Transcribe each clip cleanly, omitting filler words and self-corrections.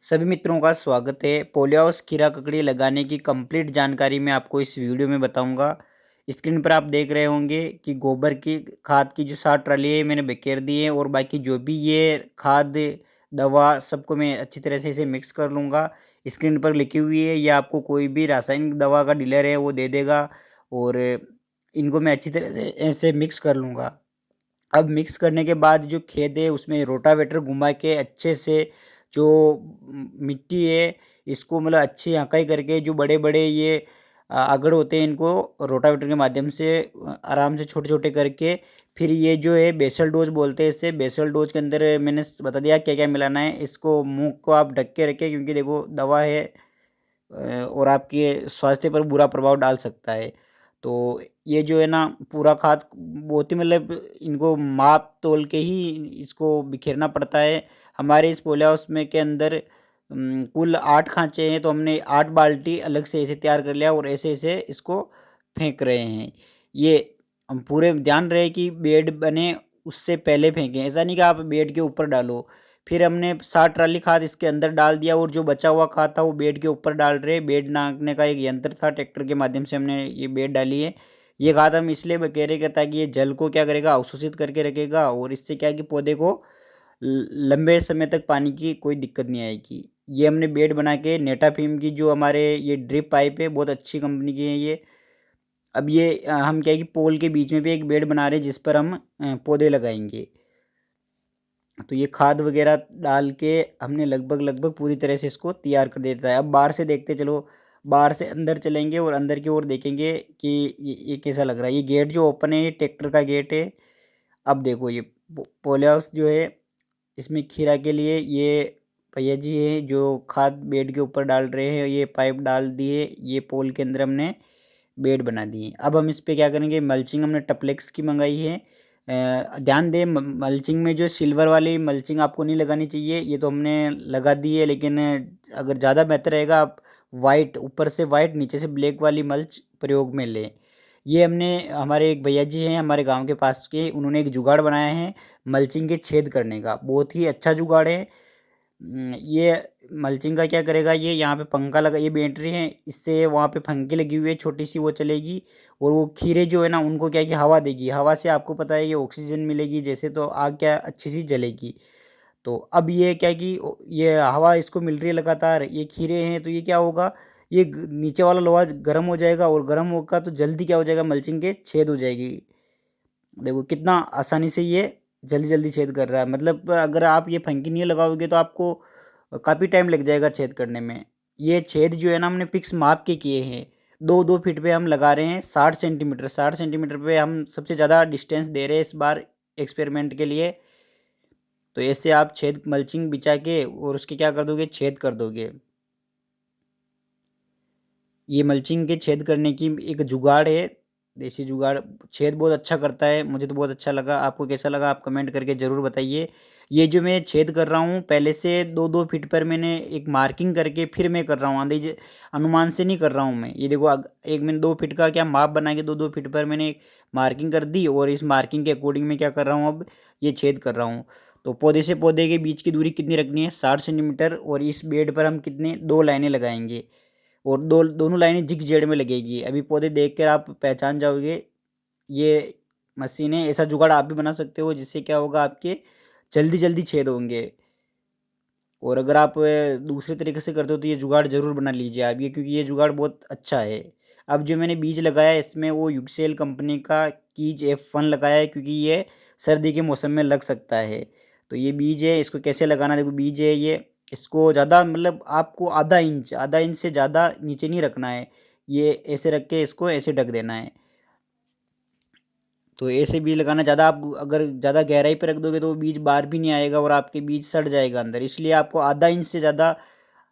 सभी मित्रों का स्वागत है। पोलियाउस खीरा ककड़ी लगाने की कंप्लीट जानकारी मैं आपको इस वीडियो में बताऊंगा। स्क्रीन पर आप देख रहे होंगे कि गोबर की खाद की जो 60 ट्राली है मैंने बिखेर दी है और बाकी जो भी ये खाद दवा सबको मैं अच्छी तरह से इसे मिक्स कर लूँगा। स्क्रीन पर लिखी हुई है, या आपको कोई भी रासायनिक दवा का डीलर है वो दे देगा और इनको मैं अच्छी तरह से ऐसे मिक्स कर लूँगा। अब मिक्स करने के बाद जो खेत है उसमें रोटावेटर घुमा के अच्छे से जो मिट्टी है इसको मतलब अच्छी हकाई करके जो बड़े-बड़े ये अगड़ होते हैं इनको रोटावेटर के माध्यम से आराम से छोटे-छोटे करके फिर ये जो है बेसल डोज़ बोलते हैं इसे। बेसल डोज़ के अंदर मैंने बता दिया क्या-क्या मिलाना है। इसको मुँह को आप ढक के रखें क्योंकि देखो दवा है और आपके स्वास्थ्य पर बुरा प्रभाव डाल सकता है। तो ये जो है ना पूरा खाद बहुत ही मतलब इनको माप तोल के ही इसको बिखेरना पड़ता है। हमारे इस पोली हाउस में के अंदर कुल 8 खाँचे हैं, तो हमने 8 बाल्टी अलग से ऐसे तैयार कर लिया और ऐसे-ऐसे इसको फेंक रहे हैं। ये हम पूरे ध्यान रहे कि बेड बने उससे पहले फेंकें, ऐसा नहीं कि आप बेड के ऊपर डालो। फिर हमने 60 ट्राली खाद इसके अंदर डाल दिया और जो बचा हुआ खाद था वो बेड के ऊपर डाल रहे। बेड नापने का एक यंत्र था, ट्रैक्टर के माध्यम से हमने ये बेड डाली है। ये खाद हम इसलिए बखेरे कि ताकि ये जल को क्या करेगा अवशोषित करके रखेगा और इससे क्या है कि पौधे को लंबे समय तक पानी की कोई दिक्कत नहीं आएगी। ये हमने बेड बना के नेटाफिम की जो हमारे ये ड्रिप पाइप है बहुत अच्छी कंपनी की है ये। अब ये हम क्या है कि पोल के बीच में भी एक बेड बना रहे हैं जिस पर हम पौधे लगाएंगे। तो ये खाद वगैरह डाल के हमने लगभग पूरी तरह से इसको तैयार कर देता है। अब बाहर से देखते चलो, बाहर से अंदर चलेंगे और अंदर की ओर देखेंगे कि ये कैसा लग रहा है। ये गेट जो ओपन है ये ट्रैक्टर का गेट है। अब देखो ये पॉली हाउस जो है इसमें खीरा के लिए ये भैया जी है जो खाद बेड के ऊपर डाल रहे हैं। ये पाइप डाल दिए, ये पोल के अंदर हमने बेड बना दिए। अब हम इस पे क्या करेंगे, मल्चिंग हमने टप्लेक्स की मंगाई है। ध्यान दें मल्चिंग में जो सिल्वर वाली मल्चिंग आपको नहीं लगानी चाहिए, ये तो हमने लगा दी है, लेकिन अगर ज़्यादा बेहतर रहेगा आप वाइट ऊपर से वाइट नीचे से ब्लैक वाली मल्च प्रयोग में लें। ये हमने हमारे एक भैया जी हैं हमारे गांव के पास के, उन्होंने एक जुगाड़ बनाया है मल्चिंग के छेद करने का। बहुत ही अच्छा जुगाड़ है। ये मल्चिंग का क्या करेगा, ये यहाँ पे पंखा लगा, ये बैटरी है, इससे वहाँ पे पंखी लगी हुई है छोटी सी वो चलेगी और वो खीरे जो है ना उनको क्या है कि हवा देगी। हवा से आपको पता है ये ऑक्सीजन मिलेगी, जैसे तो आग क्या अच्छी सी जलेगी। तो अब ये क्या है कि ये हवा इसको मिल रही है लगातार, ये खीरे हैं तो ये क्या होगा, ये नीचे वाला लोहा गर्म हो जाएगा और गर्म होगा तो जल्दी क्या हो जाएगा मल्चिंग के छेद हो जाएगी। देखो कितना आसानी से ये जल्दी-जल्दी छेद कर रहा है। मतलब अगर आप ये फंकी नहीं लगाओगे तो आपको काफ़ी टाइम लग जाएगा छेद करने में। ये छेद जो है ना हमने फिक्स माप के किए हैं। 2-2 फीट पे हम लगा रहे हैं 60 सेंटीमीटर, 60 सेंटीमीटर पे हम सबसे ज़्यादा डिस्टेंस दे रहे हैं इस बार एक्सपेरिमेंट के लिए। तो ऐसे आप छेद मल्चिंग बिछा के और उसके क्या कर दोगे, छेद कर दोगे। ये मल्चिंग के छेद करने की एक जुगाड़ है, देसी जुगाड़। छेद बहुत अच्छा करता है, मुझे तो बहुत अच्छा लगा। आपको कैसा लगा आप कमेंट करके ज़रूर बताइए। ये जो मैं छेद कर रहा हूँ पहले से 2-2 फीट पर मैंने एक मार्किंग करके फिर मैं कर रहा हूँ, अंदाज़े अनुमान से नहीं कर रहा हूँ मैं। ये देखो एक मैंने 2 फीट का क्या माप बना के 2-2 फीट पर मैंने एक मार्किंग कर दी और इस मार्किंग के अकॉर्डिंग मैं क्या कर रहा हूँ, अब ये छेद कर रहा हूँ। तो पौधे से पौधे के बीच की दूरी कितनी रखनी है, 60 सेंटीमीटर, और इस बेड पर हम कितने 2 लाइनें लगाएंगे और दोनों लाइनें जिग जेड में लगेगी। अभी पौधे देख कर आप पहचान जाओगे ये मशीन है। ऐसा जुगाड़ आप भी बना सकते हो जिससे क्या होगा आपके जल्दी छेद होंगे। और अगर आप दूसरे तरीके से करते हो तो ये जुगाड़ ज़रूर बना लीजिए आप, ये क्योंकि ये जुगाड़ बहुत अच्छा है। अब जो मैंने बीज लगाया है इसमें वो यूक्सेल कंपनी का कीज F1 लगाया है, क्योंकि ये सर्दी के मौसम में लग सकता है। तो ये बीज है, इसको कैसे लगाना, देखो बीज है ये, इसको ज़्यादा मतलब आपको आधा इंच से ज़्यादा नीचे नहीं रखना है। ये ऐसे रख के इसको ऐसे ढक देना है। तो ऐसे बीज लगाना, ज़्यादा आप अगर ज़्यादा गहराई पे रख दोगे तो वो बीज बाहर भी नहीं आएगा और आपके बीज सड़ जाएगा अंदर। इसलिए आपको आधा इंच से ज़्यादा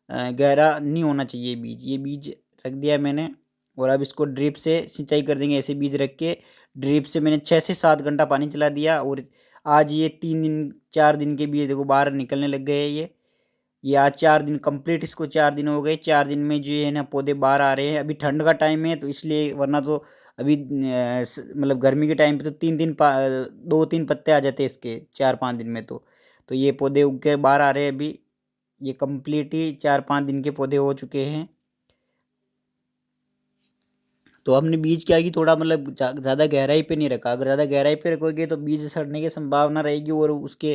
गहरा नहीं होना चाहिए बीज। ये बीज रख दिया मैंने और अब इसको ड्रिप से सिंचाई कर देंगे। ऐसे बीज रख के ड्रिप से मैंने 6 से 7 घंटा पानी चला दिया और आज ये 3 दिन 4 दिन के बीज देखो बाहर निकलने लग गए हैं ये आज 4 दिन कंप्लीट, इसको 4 दिन हो गए। 4 दिन में जो है ना पौधे बाहर आ रहे हैं। अभी ठंड का टाइम है तो इसलिए, वरना तो अभी मतलब गर्मी के टाइम पे तो 3-3 2-3 पत्ते आ जाते हैं इसके 4-5 दिन में। तो ये पौधे उग के बाहर आ रहे हैं अभी। ये कंप्लीट ही 4-5 दिन के पौधे हो चुके हैं। तो हमने बीज क्या कि थोड़ा मतलब ज़्यादा गहराई पे नहीं रखा। अगर ज़्यादा गहराई पे रखोगे तो बीज सड़ने की संभावना रहेगी और उसके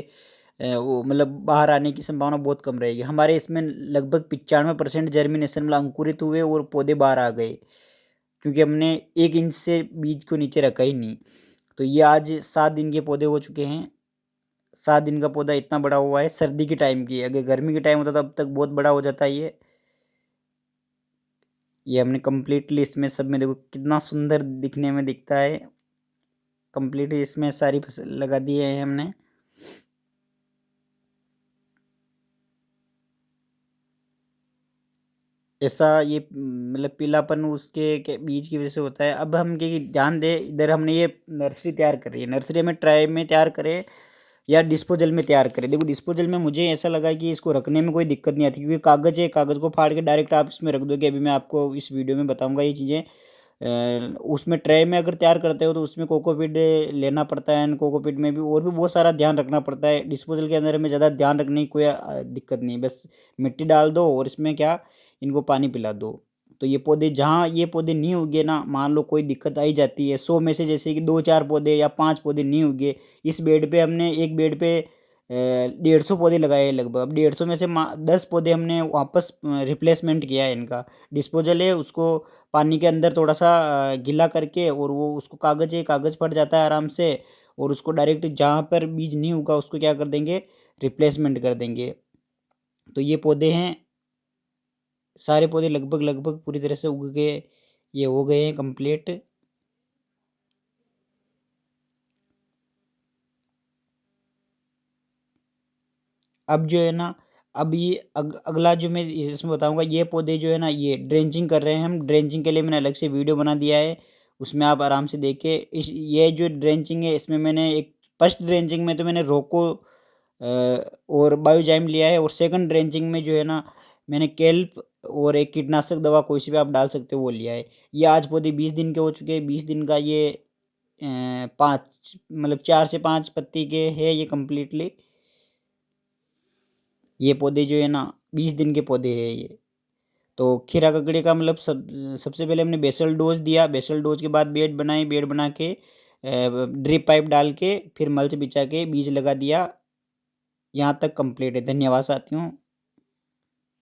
वो मतलब बाहर आने की संभावना बहुत कम रहेगी। हमारे इसमें लगभग 95% जर्मिनेशन मतलब अंकुरित हुए और पौधे बाहर आ गए, क्योंकि हमने 1 इंच से बीज को नीचे रखा ही नहीं। तो ये आज 7 दिन के पौधे हो चुके हैं। 7 दिन का पौधा इतना बड़ा हुआ है सर्दी के टाइम की। अगर गर्मी के टाइम होता तब तक बहुत बड़ा हो जाता है ये हमने कंप्लीटली इसमें सब में देखो कितना सुंदर दिखने में दिखता है। कंप्लीटली इसमें सारी फसल लगा दिए हैं हमने। ऐसा ये मतलब पीलापन उसके के बीज की वजह से होता है। अब हम क्या ध्यान दें, इधर हमने ये नर्सरी तैयार करी है। नर्सरी में ट्राई में तैयार करें या डिस्पोजल में तैयार करें। देखो डिस्पोजल में मुझे ऐसा लगा कि इसको रखने में कोई दिक्कत नहीं आती, क्योंकि कागज़ है, कागज़ को फाड़ के डायरेक्ट आप इसमें रख दोगे। अभी मैं आपको इस वीडियो में बताऊंगा ये चीज़ें। उसमें ट्रे में अगर तैयार करते हो तो उसमें कोकोपीट लेना पड़ता है। कोकोपीट में भी और भी बहुत सारा ध्यान रखना पड़ता है। डिस्पोजल के अंदर में ज़्यादा ध्यान रखने की कोई दिक्कत नहीं, बस मिट्टी डाल दो और इसमें क्या इनको पानी पिला दो। तो ये पौधे जहाँ ये पौधे नहीं उगे ना, मान लो कोई दिक्कत आई जाती है 100 में से जैसे कि 2-4 पौधे या 5 पौधे नहीं उगे, इस बेड पे हमने एक बेड पे 150 पौधे लगाए हैं लगभग। अब 150 में से 10 पौधे हमने वापस रिप्लेसमेंट किया है इनका। डिस्पोजल है उसको पानी के अंदर थोड़ा सा गीला करके और वो उसको कागज़ है, कागज़ फट जाता है आराम से, और उसको डायरेक्ट जहाँ पर बीज नहीं उगा उसको क्या कर देंगे, रिप्लेसमेंट कर देंगे। तो ये पौधे हैं, सारे पौधे लगभग लगभग पूरी तरह से उग गए, ये हो गए हैं कंप्लीट। अब जो है ना, अब ये अगला जो मैं इसमें बताऊंगा, ये पौधे जो है ना ये ड्रेंचिंग कर रहे हैं हम। ड्रेंचिंग के लिए मैंने अलग से वीडियो बना दिया है, उसमें आप आराम से देखें। इस ये जो ड्रेंचिंग है इसमें मैंने एक फर्स्ट ड्रेंचिंग में तो मैंने रोको और बायोजाइम लिया है, और सेकंड ड्रेंचिंग में जो है ना मैंने केल्प और एक कीटनाशक दवा कोई सी भी आप डाल सकते हो वो लिया है। ये आज पौधे 20 दिन के हो चुके हैं। 20 दिन का ये 5 मतलब 4 से 5 पत्ती के है ये कम्प्लीटली। ये पौधे जो है ना 20 दिन के पौधे हैं ये। तो खीरा ककड़ी का मतलब सबसे पहले हमने बेसल डोज दिया। बेसल डोज के बाद बेड बनाई, बेड बना के ड्रिप पाइप डाल के फिर मल्च बिछा के बीज लगा दिया। यहाँ तक कंप्लीट है। धन्यवाद साथियों।